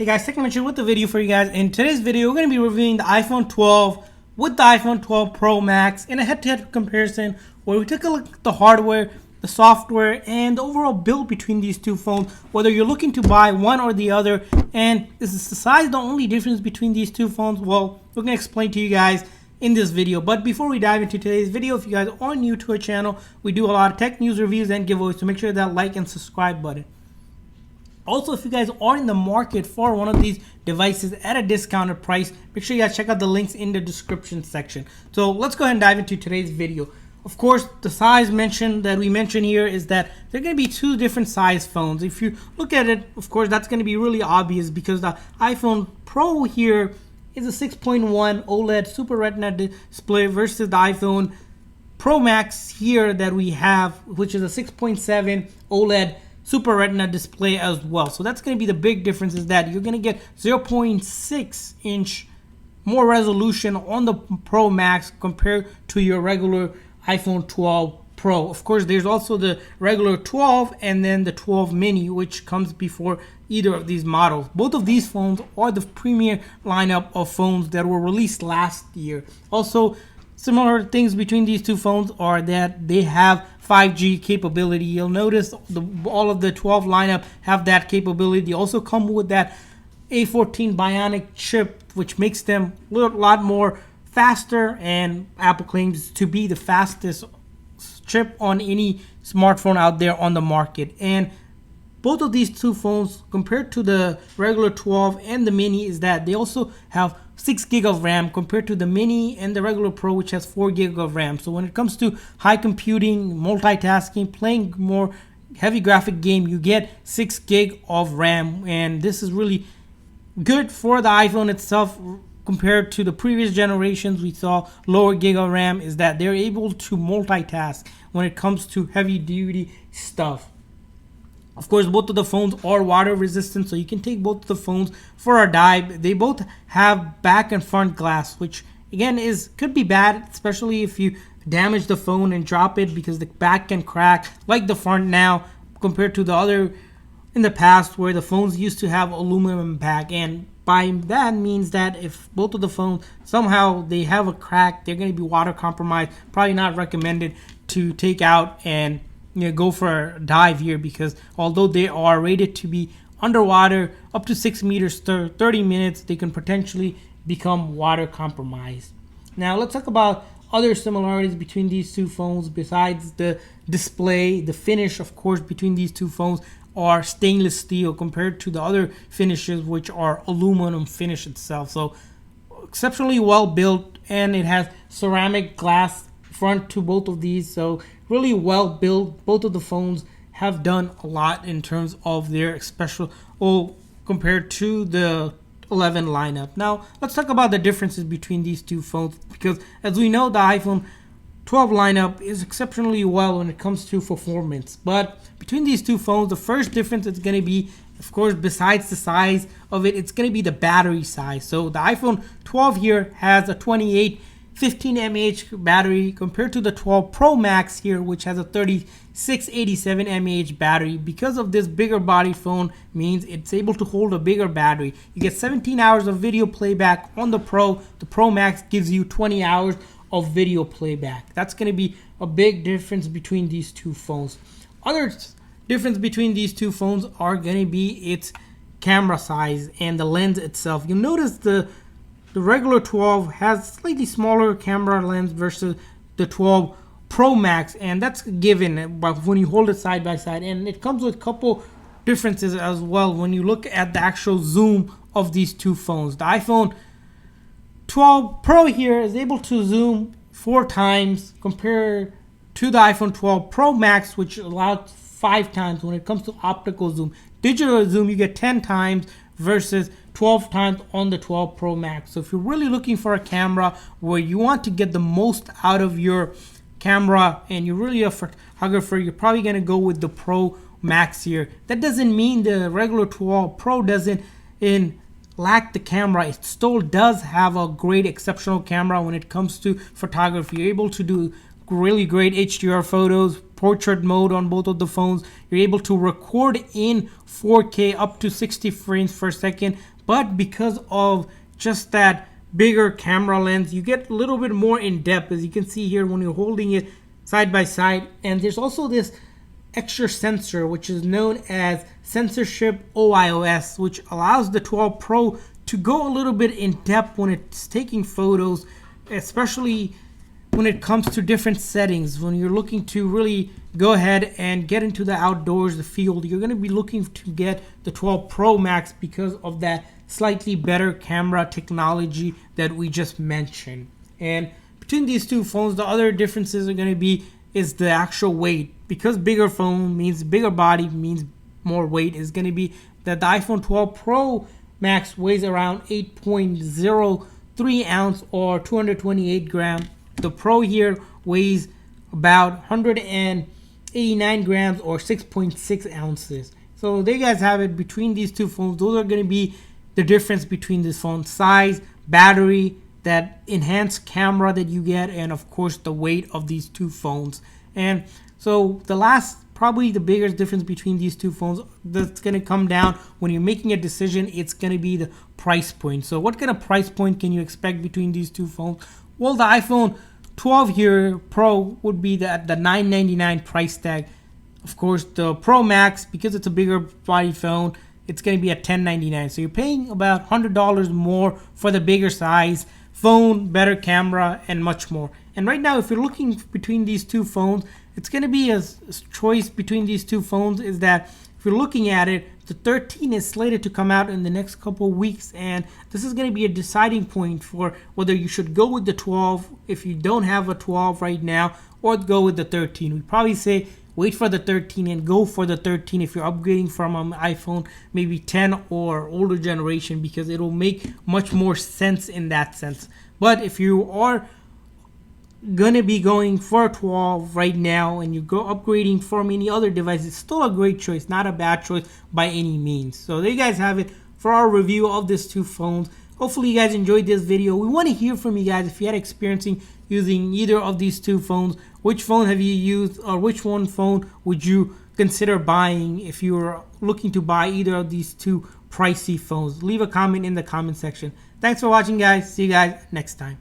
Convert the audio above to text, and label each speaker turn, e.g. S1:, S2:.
S1: Hey guys, TechMention with the video for you guys. In today's video, we're going to be reviewing the iPhone 12 with the iPhone 12 Pro Max in a head-to-head comparison where we took a look at the hardware, the software, and the overall build between these two phones, whether you're looking to buy one or the other. And is the size the only difference between these two phones? Well, we're going to explain to you guys in this video. But before we dive into today's video, if you guys are new to our channel, we do a lot of tech news reviews and giveaways, so make sure that like and subscribe button. Also, if you guys are in the market for one of these devices at a discounted price, make sure you guys check out the links in the description section. So let's go ahead and dive into today's video. Of course, the size that we mentioned here is that they're going to be two different size phones. If you look at it, of course, that's going to be really obvious because the iPhone Pro here is a 6.1 OLED Super Retina display versus the iPhone Pro Max here that we have, which is a 6.7 OLED Super Retina display as well. So that's going to be the big difference, is that you're going to get 0.6 inch more resolution on the Pro Max compared to your regular iPhone 12 Pro. Of course, there's also the regular 12 and then the 12 mini, which comes before either of these models. Both of these phones are the premier lineup of phones that were released last year. Also, similar things between these two phones are that they have 5G capability. You'll notice all of the 12 lineup have that capability. They also come with that A14 Bionic chip, which makes them a lot more faster, and Apple claims to be the fastest chip on any smartphone out there on the market. And both of these two phones, compared to the regular 12 and the mini, is that they also have 6 gig of RAM compared to the mini and the regular Pro, which has 4 gig of RAM. So when it comes to high computing, multitasking, playing more heavy graphic game, you get 6 gig of RAM. And this is really good for the iPhone itself compared to the previous generations. We saw lower gig of RAM, is that they're able to multitask when it comes to heavy duty stuff. Of course, both of the phones are water resistant, so you can take both of the phones for a dive. They both have back and front glass, which again could be bad, especially if you damage the phone and drop it, because the back can crack like the front now, compared to the other in the past where the phones used to have aluminum back. And by that means that if both of the phones somehow they have a crack, they're going to be water compromised. Probably not recommended to take out and go for a dive here, because although they are rated to be underwater up to 6 meters 30 minutes, they can potentially become water compromised. Now let's talk about other similarities between these two phones besides the display. The finish, of course, between these two phones are stainless steel compared to the other finishes, which are aluminum finish itself. So exceptionally well built, and it has ceramic glass front to both of these, so really well built. Both of the phones have done a lot in terms of their special compared to the 11 lineup. Now let's talk about the differences between these two phones, because as we know, the iPhone 12 lineup is exceptionally well when it comes to performance. But between these two phones, the first difference is going to be, of course, besides the size of it, it's going to be the battery size. So the iPhone 12 here has a 15 mAh battery compared to the 12 Pro Max here, which has a 8687 mAh battery. Because of this bigger body phone means it's able to hold a bigger battery. You get 17 hours of video playback on the Pro. The Pro Max gives you 20 hours of video playback. That's going to be a big difference between these two phones. Other difference between these two phones are going to be its camera size and the lens itself. You'll notice the regular 12 has slightly smaller camera lens versus the 12 Pro Max, and that's given when you hold it side by side. And it comes with a couple differences as well when you look at the actual zoom of these two phones. The iPhone 12 Pro here is able to zoom 4 times compared to the iPhone 12 Pro Max, which allowed 5 times when it comes to optical zoom. Digital zoom, you get 10 times versus 12 times on the 12 Pro Max. So if you're really looking for a camera where you want to get the most out of your camera and you're really a photographer, you're probably going to go with the Pro Max here. That doesn't mean the regular 12 Pro doesn't lack the camera. It still does have a great exceptional camera when it comes to photography. You're able to do really great HDR photos, portrait mode on both of the phones. You're able to record in 4K up to 60 frames per second, but because of just that bigger camera lens, you get a little bit more in depth, as you can see here when you're holding it side by side. And there's also this extra sensor, which is known as censorship OIS, which allows the 12 Pro to go a little bit in depth when it's taking photos, especially when it comes to different settings. When you're looking to really go ahead and get into the outdoors, the field, you're going to be looking to get the 12 Pro Max because of that slightly better camera technology that we just mentioned. And between these two phones, the other differences are going to be is the actual weight. Because bigger phone means bigger body means more weight, is going to be that the iPhone 12 Pro Max weighs around 8.03 ounce or 228 grams. The Pro here weighs about 189 grams or 6.6 ounces. So there you guys have it. Between these two phones, those are going to be the difference between this phone: size, battery, that enhanced camera that you get, and of course the weight of these two phones. And so the last, probably the biggest difference between these two phones that's going to come down when you're making a decision, it's going to be the price point. So what kind of price point can you expect between these two phones? Well, the iPhone 12 here Pro would be the $999 price tag. Of course, the Pro Max, because it's a bigger body phone, it's going to be at $1099. So you're paying about $100 more for the bigger size phone, better camera, and much more. And right now, if you're looking between these two phones, it's going to be a choice between these two phones is that if you're looking at it, the 13 is slated to come out in the next couple of weeks, and this is going to be a deciding point for whether you should go with the 12 if you don't have a 12 right now, or go with the 13. We probably say wait for the 13 and go for the 13 if you're upgrading from an iPhone maybe 10 or older generation, because it'll make much more sense in that sense. But if you are gonna be going for a 12 right now and you go upgrading from any other device, it's still a great choice, not a bad choice by any means. So there you guys have it for our review of these two phones. Hopefully you guys enjoyed this video. We want to hear from you guys if you had experiencing using either of these two phones. Which phone have you used, or which one phone would you consider buying if you were looking to buy either of these two pricey phones? Leave a comment in the comment section. Thanks for watching, guys. See you guys next time.